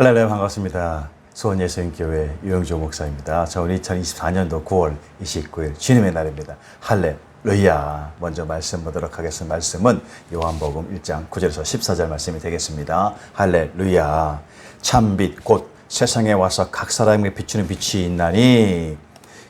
할렐루야, 반갑습니다. 수원예수님교회 유영조 목사입니다. 자, 오늘 2024년도 9월 29일 주님의 날입니다. 할렐루야. 먼저 말씀 보도록 하겠습니다. 말씀은 요한복음 1장 9절에서 14절 말씀이 되겠습니다. 할렐루야. 참빛 곧 세상에 와서 각 사람에게 비추는 빛이 있나니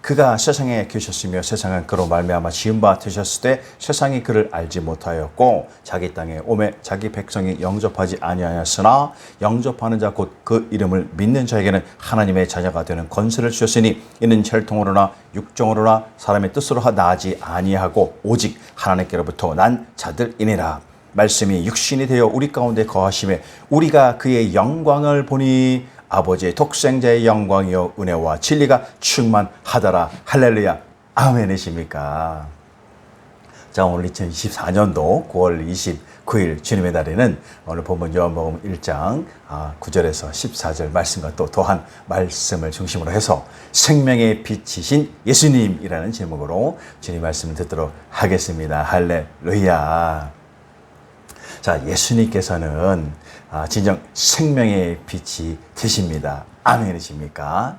그가 세상에 계셨으며 세상은 그로 말미암아 지은 바 되셨을 때 세상이 그를 알지 못하였고 자기 땅에 오매 자기 백성이 영접하지 아니하였으나 영접하는 자 곧 그 이름을 믿는 자에게는 하나님의 자녀가 되는 권세를 주셨으니 이는 혈통으로나 육정으로나 사람의 뜻으로 나아지 아니하고 오직 하나님께로부터 난 자들이니라. 말씀이 육신이 되어 우리 가운데 거하심에 우리가 그의 영광을 보니 아버지의 독생자의 영광이요 은혜와 진리가 충만하더라. 할렐루야. 아멘이십니까? 자, 오늘 2024년도 9월 29일 주님의 날에는 오늘 본문 요한복음 1장 9절에서 14절 말씀과 또 또한 말씀을 중심으로 해서 생명의 빛이신 예수님이라는 제목으로 주님 말씀을 듣도록 하겠습니다. 할렐루야. 자, 예수님께서는 진정 생명의 빛이 되십니다. 아멘이십니까?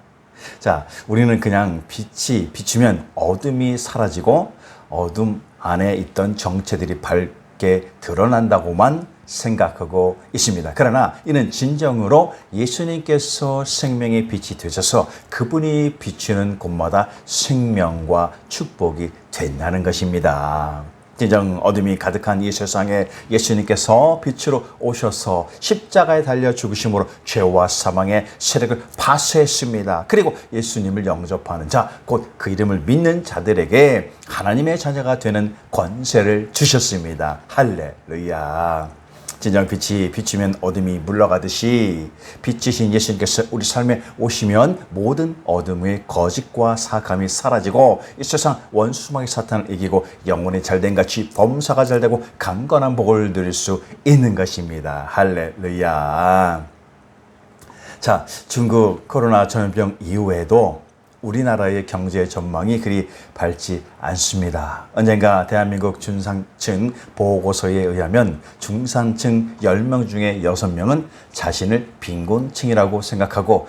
자, 우리는 그냥 빛이 비추면 어둠이 사라지고 어둠 안에 있던 정체들이 밝게 드러난다고만 생각하고 있습니다. 그러나 이는 진정으로 예수님께서 생명의 빛이 되셔서 그분이 비추는 곳마다 생명과 축복이 된다는 것입니다. 진정 어둠이 가득한 이 세상에 예수님께서 빛으로 오셔서 십자가에 달려 죽으심으로 죄와 사망의 세력을 파쇄했습니다. 그리고 예수님을 영접하는 자, 곧 그 이름을 믿는 자들에게 하나님의 자녀가 되는 권세를 주셨습니다. 할렐루야. 진정 빛이 비추면 어둠이 물러가듯이 빛이신 예수님께서 우리 삶에 오시면 모든 어둠의 거짓과 사악함이 사라지고 이 세상 원수마귀 사탄을 이기고 영혼이 잘된 같이 범사가 잘되고 강건한 복을 누릴 수 있는 것입니다. 할렐루야. 자, 중국 코로나 전염병 이후에도 우리나라의 경제 전망이 그리 밝지 않습니다. 언젠가 대한민국 중산층 보고서에 의하면 중산층 10명 중에 6명은 자신을 빈곤층이라고 생각하고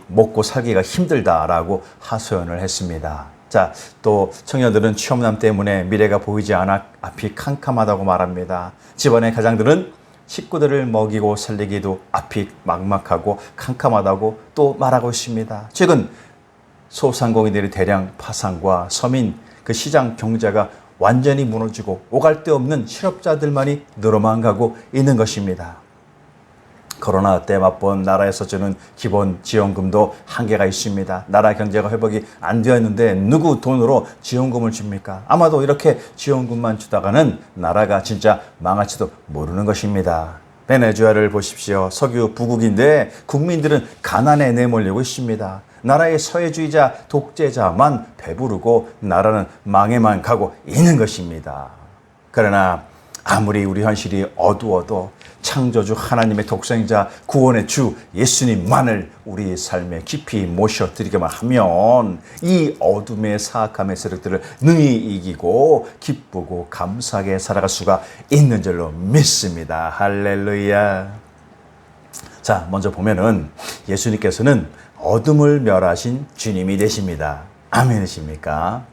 먹고 살기가 힘들다라고 하소연을 했습니다. 자, 또 청년들은 취업난 때문에 미래가 보이지 않아 앞이 캄캄하다고 말합니다. 집안의 가장들은 식구들을 먹이고 살리기도 앞이 막막하고 캄캄하다고 또 말하고 있습니다. 최근 소상공인들의 대량 파산과 서민 그 시장 경제가 완전히 무너지고 오갈 데 없는 실업자들만이 늘어만 가고 있는 것입니다. 코로나 때 맛본 나라에서 주는 기본 지원금도 한계가 있습니다. 나라 경제가 회복이 안 되었는데 누구 돈으로 지원금을 줍니까? 아마도 이렇게 지원금만 주다가는 나라가 진짜 망할지도 모르는 것입니다. 베네수엘라를 보십시오. 석유 부국인데 국민들은 가난에 내몰리고 있습니다. 나라의 서해주의자 독재자만 배부르고 나라는 망해만 가고 있는 것입니다. 그러나 아무리 우리 현실이 어두워도 창조주 하나님의 독생자 구원의 주 예수님만을 우리 삶에 깊이 모셔드리기만 하면 이 어둠의 사악함의 세력들을 능히 이기고 기쁘고 감사하게 살아갈 수가 있는 줄로 믿습니다. 할렐루야. 자, 먼저 보면은 예수님께서는 어둠을 멸하신 주님이 되십니다. 아멘이십니까?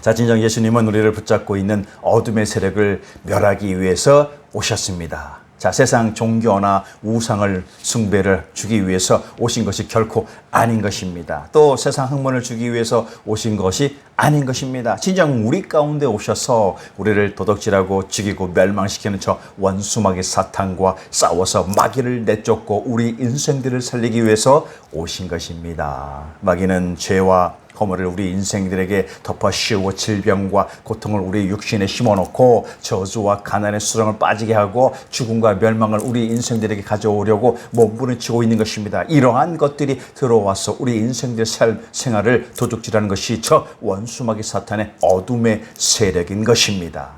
자, 진정 예수님은 우리를 붙잡고 있는 어둠의 세력을 멸하기 위해서 오셨습니다. 자, 세상 종교나 우상을 숭배를 주기 위해서 오신 것이 결코 아닌 것입니다. 또 세상 학문을 주기 위해서 오신 것이 아닌 것입니다. 진정 우리 가운데 오셔서 우리를 도둑질하고 죽이고 멸망시키는 저 원수마귀 사탄과 싸워서 마귀를 내쫓고 우리 인생들을 살리기 위해서 오신 것입니다. 마귀는 죄와 허물을 우리 인생들에게 덮어 씌우고 질병과 고통을 우리 육신에 심어놓고 저주와 가난의 수렁을 빠지게 하고 죽음과 멸망을 우리 인생들에게 가져오려고 몸부림치고 있는 것입니다. 이러한 것들이 들어와서 우리 인생들의 생활을 도둑질하는 것이 저 원수마귀 사탄의 어둠의 세력인 것입니다.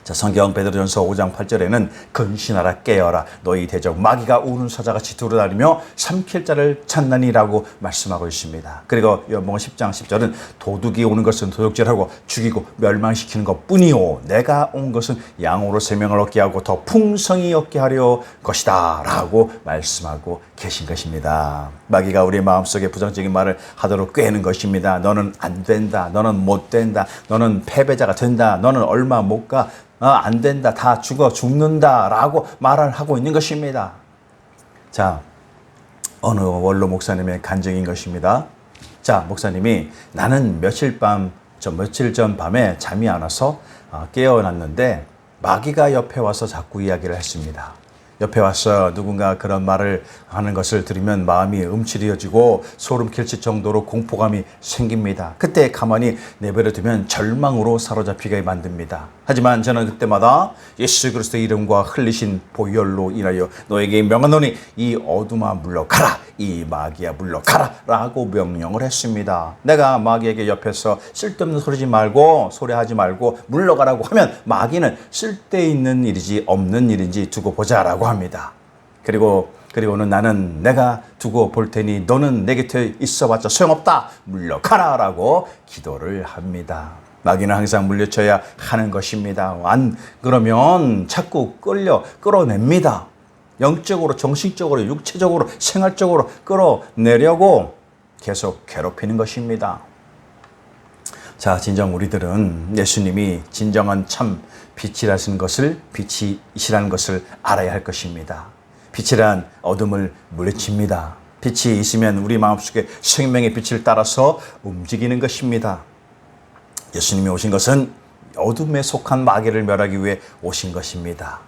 자, 성경 베드로전서 5장 8절에는 근신하라 깨어라 너희 대적 마귀가 우는 사자같이 두루다니며 삼킬 자를 찾나니라고 말씀하고 있습니다. 그리고 요한복음 10장 10절은 도둑이 오는 것은 도둑질하고 죽이고 멸망시키는 것뿐이요 내가 온 것은 양으로 생명을 얻게 하고 더 풍성히 얻게 하려 것이다 라고 말씀하고 계신 것입니다. 마귀가 우리의 마음속에 부정적인 말을 하도록 꾀는 것입니다. 너는 안 된다, 너는 못 된다, 너는 패배자가 된다, 너는 얼마 못 가, 안 된다, 다 죽는다 라고 말을 하고 있는 것입니다. 자, 어느 원로 목사님의 간증인 것입니다. 자, 목사님이 나는 며칠 전 밤에 잠이 안 와서 깨어났는데 마귀가 옆에 와서 자꾸 이야기를 했습니다. 옆에 와서 누군가 그런 말을 하는 것을 들으면 마음이 움츠려지고 소름 끼칠 정도로 공포감이 생깁니다. 그때 가만히 내버려 두면 절망으로 사로잡히게 만듭니다. 하지만 저는 그때마다 예수 그리스도의 이름과 흘리신 보혈로 인하여 너에게 명하노니 이 어둠아 물러가라, 이 마귀야 물러가라 라고 명령을 했습니다. 내가 마귀에게 옆에서 쓸데없는 소리하지 말고 물러가라고 하면 마귀는 쓸데있는 일이지 없는 일인지 두고 보자라고 합니다. 그리고는 나는 내가 두고 볼 테니 너는 내 곁에 있어봤자 소용없다, 물러가라 라고 기도를 합니다. 마귀는 항상 물리쳐야 하는 것입니다. 안 그러면 자꾸 끌어냅니다. 영적으로, 정신적으로, 육체적으로, 생활적으로 끌어내려고 계속 괴롭히는 것입니다. 자, 진정 우리들은 예수님이 진정한 참 빛이라는 것을 알아야 할 것입니다. 빛이란 어둠을 물리칩니다. 빛이 있으면 우리 마음속에 생명의 빛을 따라서 움직이는 것입니다. 예수님이 오신 것은 어둠에 속한 마귀를 멸하기 위해 오신 것입니다.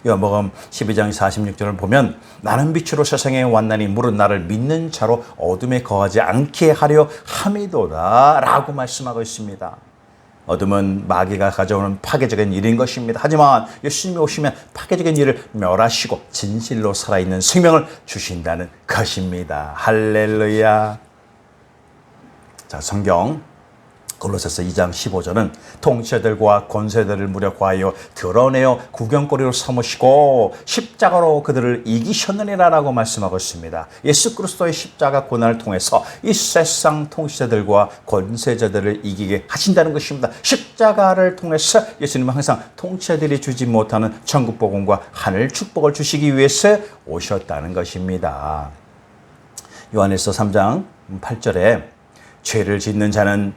요한복음 12장 46절을 보면 나는 빛으로 세상에 왔나니 물은 나를 믿는 자로 어둠에 거하지 않게 하려 함이도다 라고 말씀하고 있습니다. 어둠은 마귀가 가져오는 파괴적인 일인 것입니다. 하지만 예수님이 오시면 파괴적인 일을 멸하시고 진실로 살아있는 생명을 주신다는 것입니다. 할렐루야. 자, 성경 골로새서 2장 15절은 통치자들과 권세들을 무력화하여 드러내어 구경거리로 삼으시고 십자가로 그들을 이기셨느니라 라고 말씀하고 있습니다. 예수 그리스도의 십자가 고난을 통해서 이 세상 통치자들과 권세자들을 이기게 하신다는 것입니다. 십자가를 통해서 예수님은 항상 통치자들이 주지 못하는 천국 복음과 하늘 축복을 주시기 위해서 오셨다는 것입니다. 요한일서 3장 8절에 죄를 짓는 자는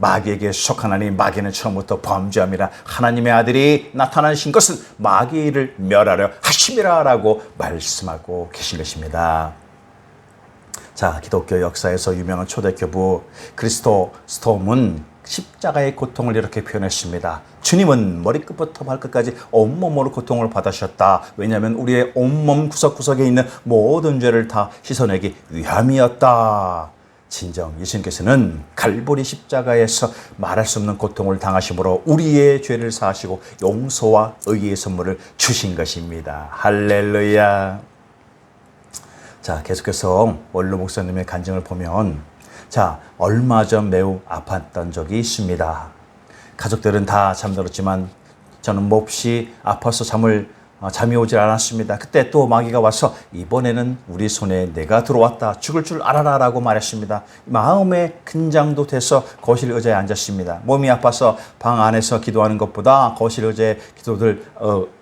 마귀에게 속하나니 마귀는 처음부터 범죄함이라 하나님의 아들이 나타나신 것은 마귀를 멸하려 하심이라 라고 말씀하고 계신 것입니다. 자, 기독교 역사에서 유명한 초대교부 크리스토스톰은 십자가의 고통을 이렇게 표현했습니다. 주님은 머리끝부터 발끝까지 온몸으로 고통을 받으셨다. 왜냐하면 우리의 온몸 구석구석에 있는 모든 죄를 다 씻어내기 위함이었다. 진정 예수님께서는 갈보리 십자가에서 말할 수 없는 고통을 당하심으로 우리의 죄를 사하시고 용서와 의의 선물을 주신 것입니다. 할렐루야. 자, 계속해서 원로 목사님의 간증을 보면 자, 얼마 전 매우 아팠던 적이 있습니다. 가족들은 다 잠들었지만 저는 몹시 아파서 잠이 오질 않았습니다. 그때 또 마귀가 와서 이번에는 우리 손에 내가 들어왔다. 죽을 줄 알아라 라고 말했습니다. 마음의 긴장도 돼서 거실 의자에 앉았습니다. 몸이 아파서 방 안에서 기도하는 것보다 거실 의자에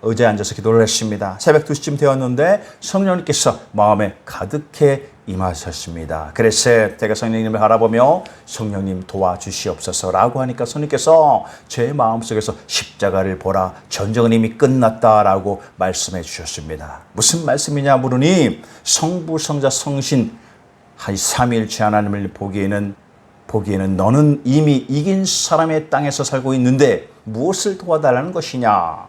의자에 앉아서 기도를 했습니다. 새벽 2시쯤 되었는데 성령님께서 마음에 가득해 임하셨습니다. 그래서 제가 성령님을 바라보며 성령님 도와주시옵소서라고 하니까 성령님께서 제 마음속에서 십자가를 보라, 전쟁은 이미 끝났다라고 말씀해 주셨습니다. 무슨 말씀이냐 물으니 성부, 성자, 성신 한 삼위일체 하나님을 보기에는 너는 이미 이긴 사람의 땅에서 살고 있는데 무엇을 도와달라는 것이냐.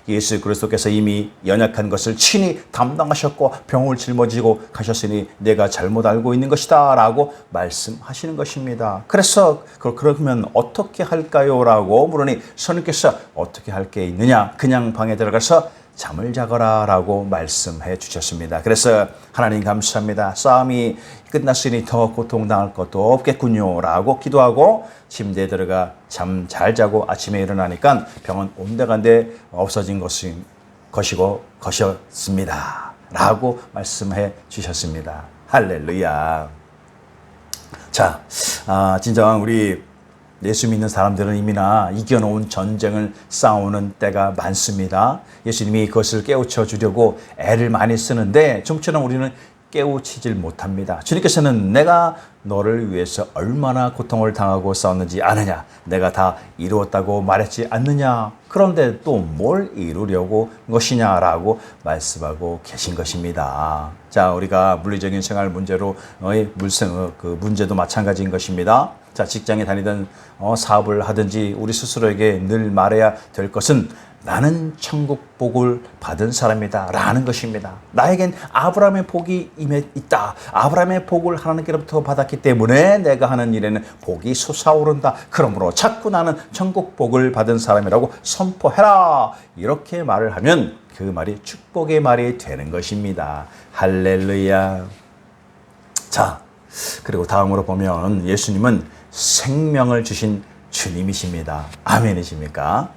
예수 그리스도께서 이미 연약한 것을 친히 담당하셨고 병을 짊어지고 가셨으니 내가 잘못 알고 있는 것이다 라고 말씀하시는 것입니다. 그래서 그러면 어떻게 할까요? 라고 물으니 성령께서 어떻게 할 게 있느냐. 그냥 방에 들어가서 잠을 자거라 라고 말씀해 주셨습니다. 그래서 하나님 감사합니다. 싸움이 끝났으니 더 고통당할 것도 없겠군요 라고 기도하고 침대에 들어가 잠 잘 자고 아침에 일어나니까 병은 온데간데 없어진 것이었습니다 라고 말씀해 주셨습니다. 할렐루야. 자, 진정한 우리 예수 믿는 사람들은 이미나 이겨놓은 전쟁을 싸우는 때가 많습니다. 예수님이 그것을 깨우쳐 주려고 애를 많이 쓰는데 좀처럼 우리는 깨우치질 못합니다. 주님께서는 내가 너를 위해서 얼마나 고통을 당하고 싸웠는지 아느냐? 내가 다 이루었다고 말했지 않느냐? 그런데 또 뭘 이루려고 것이냐라고 말씀하고 계신 것입니다. 자, 우리가 물리적인 생활 문제로 그 문제도 마찬가지인 것입니다. 자, 직장에 다니든 사업을 하든지 우리 스스로에게 늘 말해야 될 것은 나는 천국 복을 받은 사람이다 라는 것입니다. 나에겐 아브라함의 복이 있다. 아브라함의 복을 하나님께로부터 받았기 때문에 내가 하는 일에는 복이 솟아오른다. 그러므로 자꾸 나는 천국 복을 받은 사람이라고 선포해라. 이렇게 말을 하면 그 말이 축복의 말이 되는 것입니다. 할렐루야. 자, 그리고 다음으로 보면 예수님은 생명을 주신 주님이십니다. 아멘이십니까?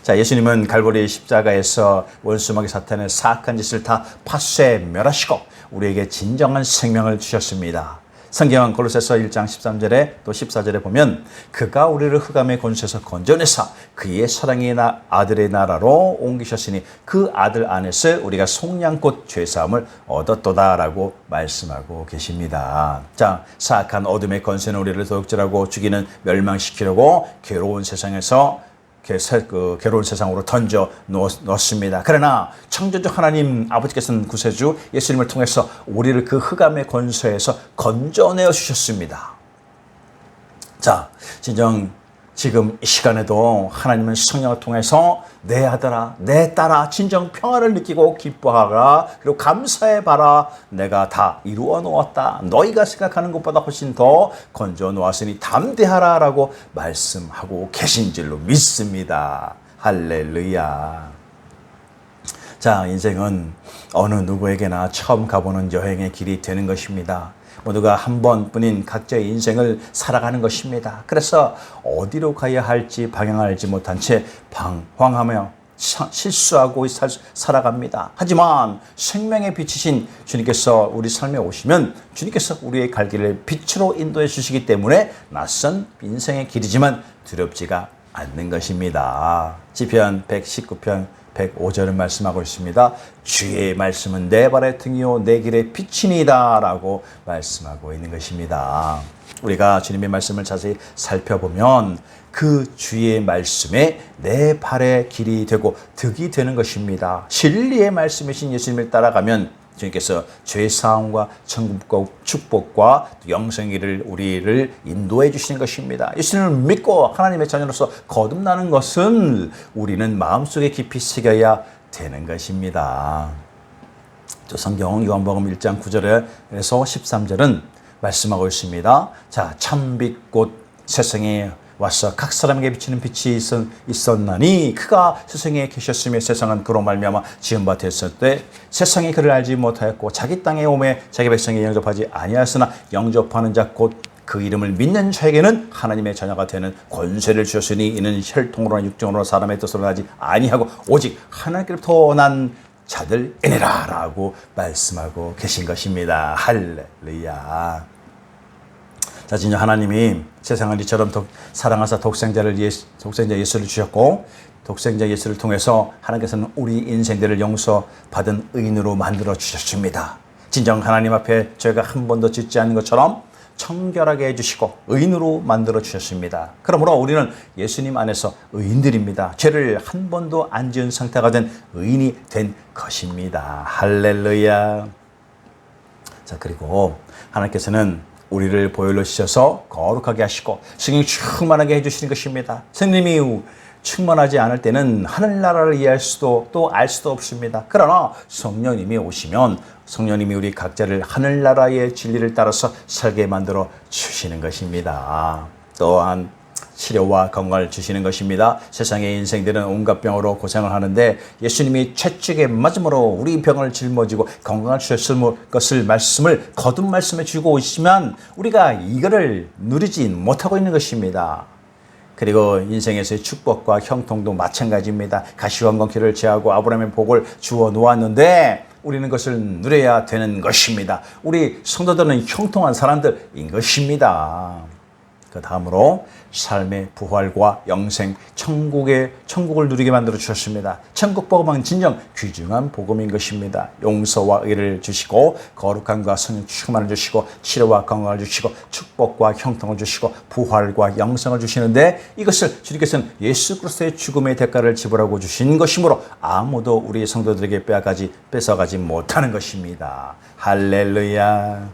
자, 예수님은 갈보리 십자가에서 원수마귀 사탄의 사악한 짓을 다 파쇄 멸하시고 우리에게 진정한 생명을 주셨습니다. 성경은 골로새서 1장 13절에 또 14절에 보면 그가 우리를 흑암의 권세에서 건져내사 그의 사랑의 아들의 나라로 옮기셨으니 그 아들 안에서 우리가 속량곧 죄사함을 얻었도다라고 말씀하고 계십니다. 자, 사악한 어둠의 권세는 우리를 도둑질하고 죽이는 멸망시키려고 괴로운 세상에서 괴로운 세상으로 던져 넣었습니다. 그러나 창조주 하나님 아버지께서는 구세주 예수님을 통해서 우리를 그 흑암의 권세에서 건져내어 주셨습니다. 자, 진정 지금 이 시간에도 하나님은 성령을 통해서 내 아들아, 내 딸아, 진정 평화를 느끼고 기뻐하라. 그리고 감사해봐라. 내가 다 이루어 놓았다. 너희가 생각하는 것보다 훨씬 더 건져 놓았으니 담대하라 라고 말씀하고 계신 줄로 믿습니다. 할렐루야. 자, 인생은 어느 누구에게나 처음 가보는 여행의 길이 되는 것입니다. 모두가 한 번뿐인 각자의 인생을 살아가는 것입니다. 그래서 어디로 가야 할지 방향을 알지 못한 채 방황하며 실수하고 살아갑니다. 하지만 생명의 빛이신 주님께서 우리 삶에 오시면 주님께서 우리의 갈 길을 빛으로 인도해 주시기 때문에 낯선 인생의 길이지만 두렵지가 않는 것입니다. 시편 119편 105절은 말씀하고 있습니다. 주의 말씀은 내 발의 등이요 내 길의 빛이니이다 라고 말씀하고 있는 것입니다. 우리가 주님의 말씀을 자세히 살펴보면 그 주의 말씀에 내 발의 길이 되고 득이 되는 것입니다. 진리의 말씀이신 예수님을 따라가면 주님께서 죄사함과 천국과 축복과 영생이를 우리를 인도해 주시는 것입니다. 예수님을 믿고 하나님의 자녀로서 거듭나는 것은 우리는 마음속에 깊이 새겨야 되는 것입니다. 또 성경 요한복음 1장 9절에서 13절은 말씀하고 있습니다. 자, 참빛 곧 세상에 와서 각 사람에게 비치는 빛이 있었나니 그가 세상에 계셨으며 세상은 그로 말미암아 지은 바 됐을 때 세상이 그를 알지 못하였고 자기 땅에 오매 자기 백성이 영접하지 아니하였으나 영접하는 자 곧 그 이름을 믿는 자에게는 하나님의 자녀가 되는 권세를 주셨으니 이는 혈통으로나 육정으로나 사람의 뜻으로 하지 아니하고 오직 하나님께로부터 난 자들이니라 라고 말씀하고 계신 것입니다. 할렐루야. 자, 진짜 하나님이 세상을 이처럼 사랑하사 독생자 예수를 주셨고 독생자 예수를 통해서 하나님께서는 우리 인생들을 용서받은 의인으로 만들어 주셨습니다. 진정 하나님 앞에 저희가 한 번도 짓지 않은 것처럼 청결하게 해주시고 의인으로 만들어 주셨습니다. 그러므로 우리는 예수님 안에서 의인들입니다. 죄를 한 번도 안 지은 상태가 된 의인이 된 것입니다. 할렐루야. 자, 그리고 하나님께서는 우리를 보혈로 씻어서 거룩하게 하시고 성령이 충만하게 해주시는 것입니다. 성령님이 충만하지 않을 때는 하늘나라를 이해할 수도 또 알 수도 없습니다. 그러나 성령님이 오시면 성령님이 우리 각자를 하늘나라의 진리를 따라서 살게 만들어 주시는 것입니다. 또한 치료와 건강을 주시는 것입니다. 세상의 인생들은 온갖 병으로 고생을 하는데 예수님이 채찍에 맞음으로 우리 병을 짊어지고 건강을 주셨을 것을 말씀을 거듭 말씀해 주고 오시면 우리가 이거를 누리지 못하고 있는 것입니다. 그리고 인생에서의 축복과 형통도 마찬가지입니다. 가시환광기를 제하고 아브라함의 복을 주어 놓았는데 우리는 그것을 누려야 되는 것입니다. 우리 성도들은 형통한 사람들인 것입니다. 그 다음으로 삶의 부활과 영생, 천국을 누리게 만들어 주셨습니다. 천국 복음은 진정 귀중한 복음인 것입니다. 용서와 의를 주시고 거룩함과 성령 충만을 주시고 치료와 건강을 주시고 축복과 형통을 주시고 부활과 영생을 주시는데 이것을 주님께서는 예수 그리스도의 죽음의 대가를 지불하고 주신 것이므로 아무도 우리 성도들에게 뺏어가지 못하는 것입니다. 할렐루야.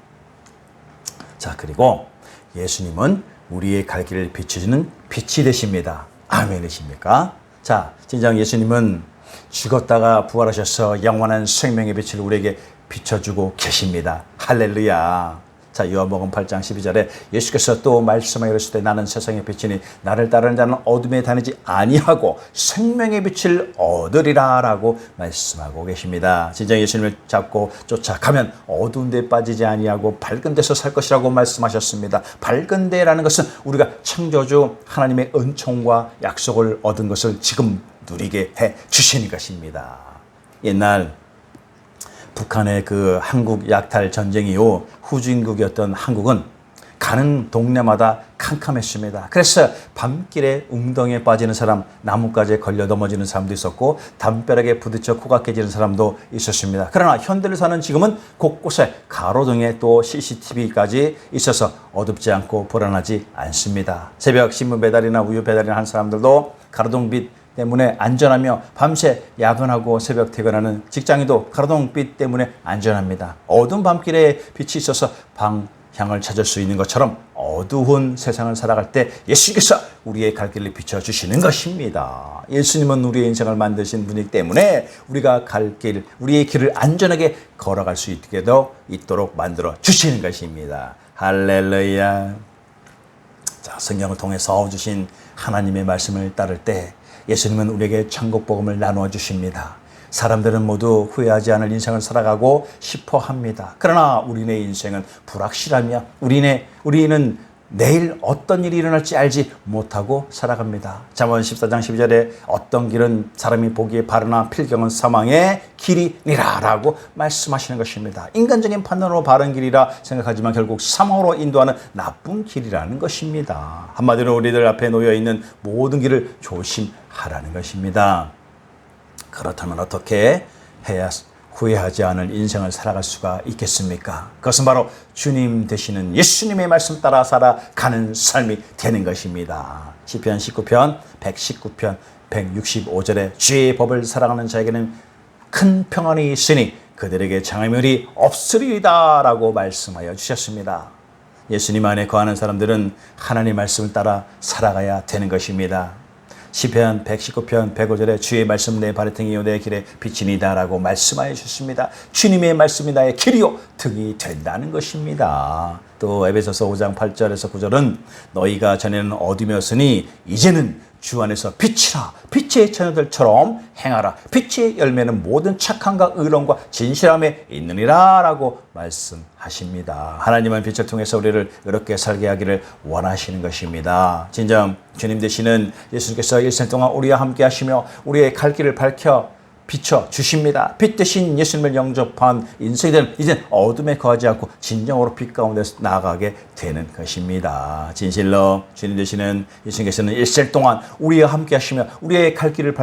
자, 그리고 예수님은 우리의 갈 길을 비춰주는 빛이 되십니다. 아멘이십니까? 자, 진정 예수님은 죽었다가 부활하셔서 영원한 생명의 빛을 우리에게 비춰주고 계십니다. 할렐루야. 자, 요한복음 8장 12절에 예수께서 또 말씀하여 이르시되 나는 세상의 빛이니 나를 따르는 자는 어둠에 다니지 아니하고 생명의 빛을 얻으리라 라고 말씀하고 계십니다. 진정 예수님을 잡고 쫓아가면 어두운 데 빠지지 아니하고 밝은 데서 살 것이라고 말씀하셨습니다. 밝은 데라는 것은 우리가 창조주 하나님의 은총과 약속을 얻은 것을 지금 누리게 해 주시는 것입니다. 옛날 북한의 그 한국 약탈 전쟁 이후 후진국이었던 한국은 가는 동네마다 캄캄했습니다. 그래서 밤길에 웅덩이에 빠지는 사람, 나뭇가지에 걸려 넘어지는 사람도 있었고 담벼락에 부딪혀 코가 깨지는 사람도 있었습니다. 그러나 현대를 사는 지금은 곳곳에 가로등에 또 CCTV까지 있어서 어둡지 않고 불안하지 않습니다. 새벽 신문 배달이나 우유 배달이나 한 사람들도 가로등빛 때문에 안전하며 밤새 야근하고 새벽 퇴근하는 직장인도 가로등빛 때문에 안전합니다. 어두운 밤길에 빛이 있어서 방향을 찾을 수 있는 것처럼 어두운 세상을 살아갈 때 예수님께서 우리의 갈 길을 비춰주시는 것입니다. 예수님은 우리의 인생을 만드신 분이기 때문에 우리가 갈 길, 우리의 길을 안전하게 걸어갈 수 있도록 만들어 주시는 것입니다. 할렐루야. 자, 성경을 통해서 주신 하나님의 말씀을 따를 때 예수님은 우리에게 천국 복음을 나누어 주십니다. 사람들은 모두 후회하지 않을 인생을 살아가고 싶어 합니다. 그러나 우리의 인생은 불확실하며 우리는 내일 어떤 일이 일어날지 알지 못하고 살아갑니다. 잠언 14장 12절에 어떤 길은 사람이 보기에 바르나 필경은 사망의 길이니라 라고 말씀하시는 것입니다. 인간적인 판단으로 바른 길이라 생각하지만 결국 사망으로 인도하는 나쁜 길이라는 것입니다. 한마디로 우리들 앞에 놓여있는 모든 길을 조심하라는 것입니다. 그렇다면 어떻게 해야 후회하지 않을 인생을 살아갈 수가 있겠습니까? 그것은 바로 주님 되시는 예수님의 말씀 따라 살아가는 삶이 되는 것입니다. 시편 19편 119편 165절에 주의 법을 살아가는 자에게는 큰 평안이 있으니 그들에게 장애물이 없으리이다 라고 말씀하여 주셨습니다. 예수님 안에 거하는 사람들은 하나님의 말씀을 따라 살아가야 되는 것입니다. 시편 119편 105절에 주의 말씀 내 발의 등이요 내 길에 빛이니다 라고 말씀하여 주셨습니다. 주님의 말씀이 나의 길이요 등이 된다는 것입니다. 또 에베소서 5장 8절에서 9절은 너희가 전에는 어둠이었으니 이제는 주 안에서 빛이라 빛의 처녀들처럼 행하라. 빛의 열매는 모든 착함과 의로움과 진실함에 있느니라 라고 말씀하십니다. 하나님은 빛을 통해서 우리를 이렇게 살게 하기를 원하시는 것입니다. 진정 주님 되시는 예수님께서 일생 동안 우리와 함께 하시며 우리의 갈 길을 비춰 주십니다. 빛 대신 예수님을 영접한 인생들은 이젠 어둠에 거하지 않고 진정으로 빛 가운데 나아가게 되는 것입니다. 진실로 주님 되시는 예수님께서는 일생 동안 우리와 함께 하시며 우리의 갈 길을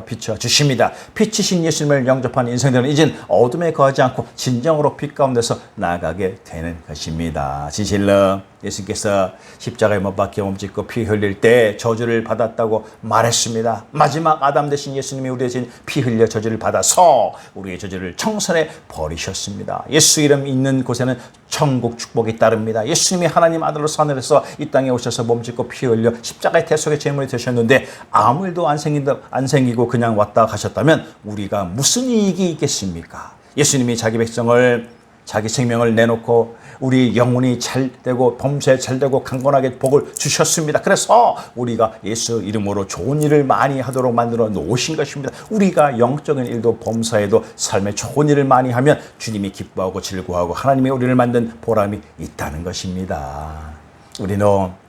비춰 주십니다. 빛이신 예수님을 영접한 인생들은 이젠 어둠에 거하지 않고 진정으로 빛 가운데서 나아가게 되는 것입니다. 진실로 예수님께서 십자가에 못 박혀 몸짓고 피 흘릴 때 저주를 받았다고 말했습니다. 마지막 아담 되신 예수님이 우리 대신 피 흘려 저주를 받아서 우리의 저주를 청산해 버리셨습니다. 예수 이름 있는 곳에는 천국 축복이 따릅니다. 예수님이 하나님 아들로서 하늘에서 이 땅에 오셔서 몸짓고 피 흘려 십자가의 대속의 제물이 되셨는데 아무 일도 안 생기고 그냥 왔다 가셨다면 우리가 무슨 이익이 있겠습니까? 예수님이 자기 백성을 자기 생명을 내놓고 우리 영혼이 잘 되고 범사에 잘 되고 강건하게 복을 주셨습니다. 그래서 우리가 예수 이름으로 좋은 일을 많이 하도록 만들어 놓으신 것입니다. 우리가 영적인 일도 범사에도 삶에 좋은 일을 많이 하면 주님이 기뻐하고 즐거워하고 하나님이 우리를 만든 보람이 있다는 것입니다.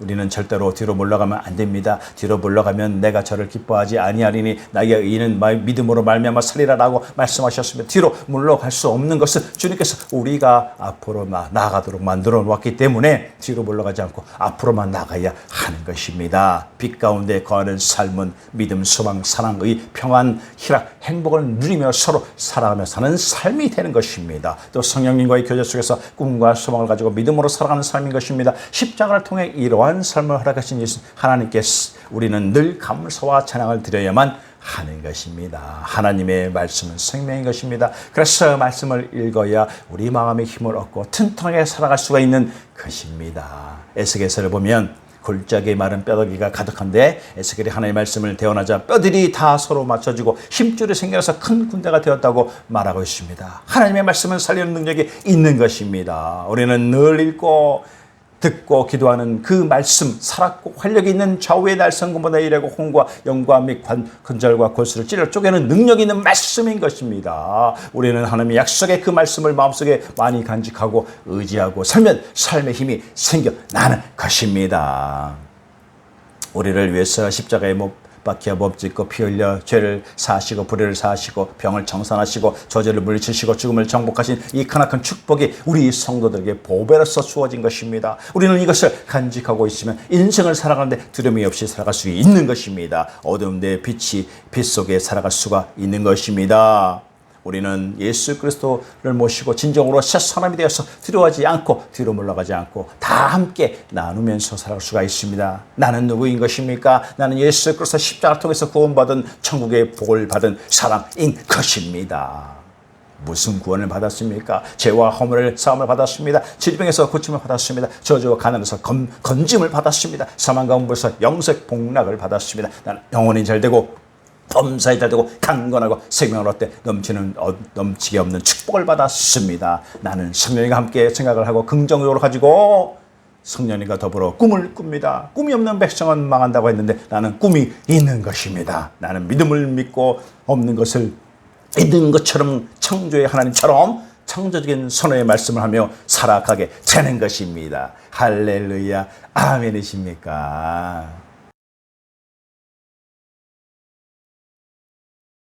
우리는 절대로 뒤로 물러가면 안 됩니다. 뒤로 물러가면 내가 저를 기뻐하지 아니하리니 나의 의인은 믿음으로 말미암아 살리라라고 말씀하셨습니다. 뒤로 물러갈 수 없는 것은 주님께서 우리가 앞으로 나아가도록 만들어 놓았기 때문에 뒤로 물러가지 않고 앞으로만 나가야 하는 것입니다. 빛 가운데 거하는 삶은 믿음, 소망, 사랑, 의, 평안, 희락, 행복을 누리며 서로 살아가며 사는 삶이 되는 것입니다. 또 성령님과의 교제 속에서 꿈과 소망을 가지고 믿음으로 살아가는 삶인 것입니다. 십자가를 통해 이러한 삶을 허락하신 예수 하나님께 우리는 늘 감사와 찬양을 드려야만 하는 것입니다. 하나님의 말씀은 생명인 것입니다. 그래서 말씀을 읽어야 우리 마음의 힘을 얻고 튼튼하게 살아갈 수가 있는 것입니다. 에스겔서를 보면 골짜기에 마른 뼈다귀가 가득한데 에스겔이 하나님의 말씀을 대언하자 뼈들이 다 서로 맞춰지고 힘줄이 생겨서 큰 군대가 되었다고 말하고 있습니다. 하나님의 말씀은 살리는 능력이 있는 것입니다. 우리는 늘 읽고 듣고 기도하는 그 말씀, 살았고 활력이 있는 좌우의 날성금보다 일하고 홍과 영과 및 관절과 골수를 찔러 쪼개는 능력이 있는 말씀인 것입니다. 우리는 하나님의 약속의 그 말씀을 마음속에 많이 간직하고 의지하고 살면 삶의 힘이 생겨나는 것입니다. 우리를 위해서 십자가에 못 박혀 몸짓고 피 흘려 죄를 사하시고 불의를 사하시고 병을 청산하시고 저주를 물리치시고 죽음을 정복하신 이 크나큰 축복이 우리 성도들에게 보배로서 주어진 것입니다. 우리는 이것을 간직하고 있으면 인생을 살아가는데 두려움이 없이 살아갈 수 있는 것입니다. 어두움의 빛이 빛 속에 살아갈 수가 있는 것입니다. 우리는 예수 그리스도를 모시고 진정으로 새 사람이 되어서 두려워하지 않고 뒤로 물러가지 않고 다 함께 나누면서 살아갈 수가 있습니다. 나는 누구인 것입니까? 나는 예수 그리스도 십자가를 통해서 구원받은 천국의 복을 받은 사람인 것입니다. 무슨 구원을 받았습니까? 죄와 허물을 사함을 받았습니다. 질병에서 고침을 받았습니다. 저주와 가난에서 건짐을 받았습니다. 사망과 음부에서 영생 복락을 받았습니다. 나는 영혼이 잘되고 범사에 잘되고 강건하고 생명을 얻되 넘치게 없는 축복을 받았습니다. 나는 성령님과 함께 생각을 하고 긍정적으로 가지고 성령님과 더불어 꿈을 꿉니다. 꿈이 없는 백성은 망한다고 했는데 나는 꿈이 있는 것입니다. 나는 믿음을 믿고 없는 것을 있는 것처럼 창조의 하나님처럼 창조적인 선언의 말씀을 하며 살아가게 되는 것입니다. 할렐루야, 아멘이십니까?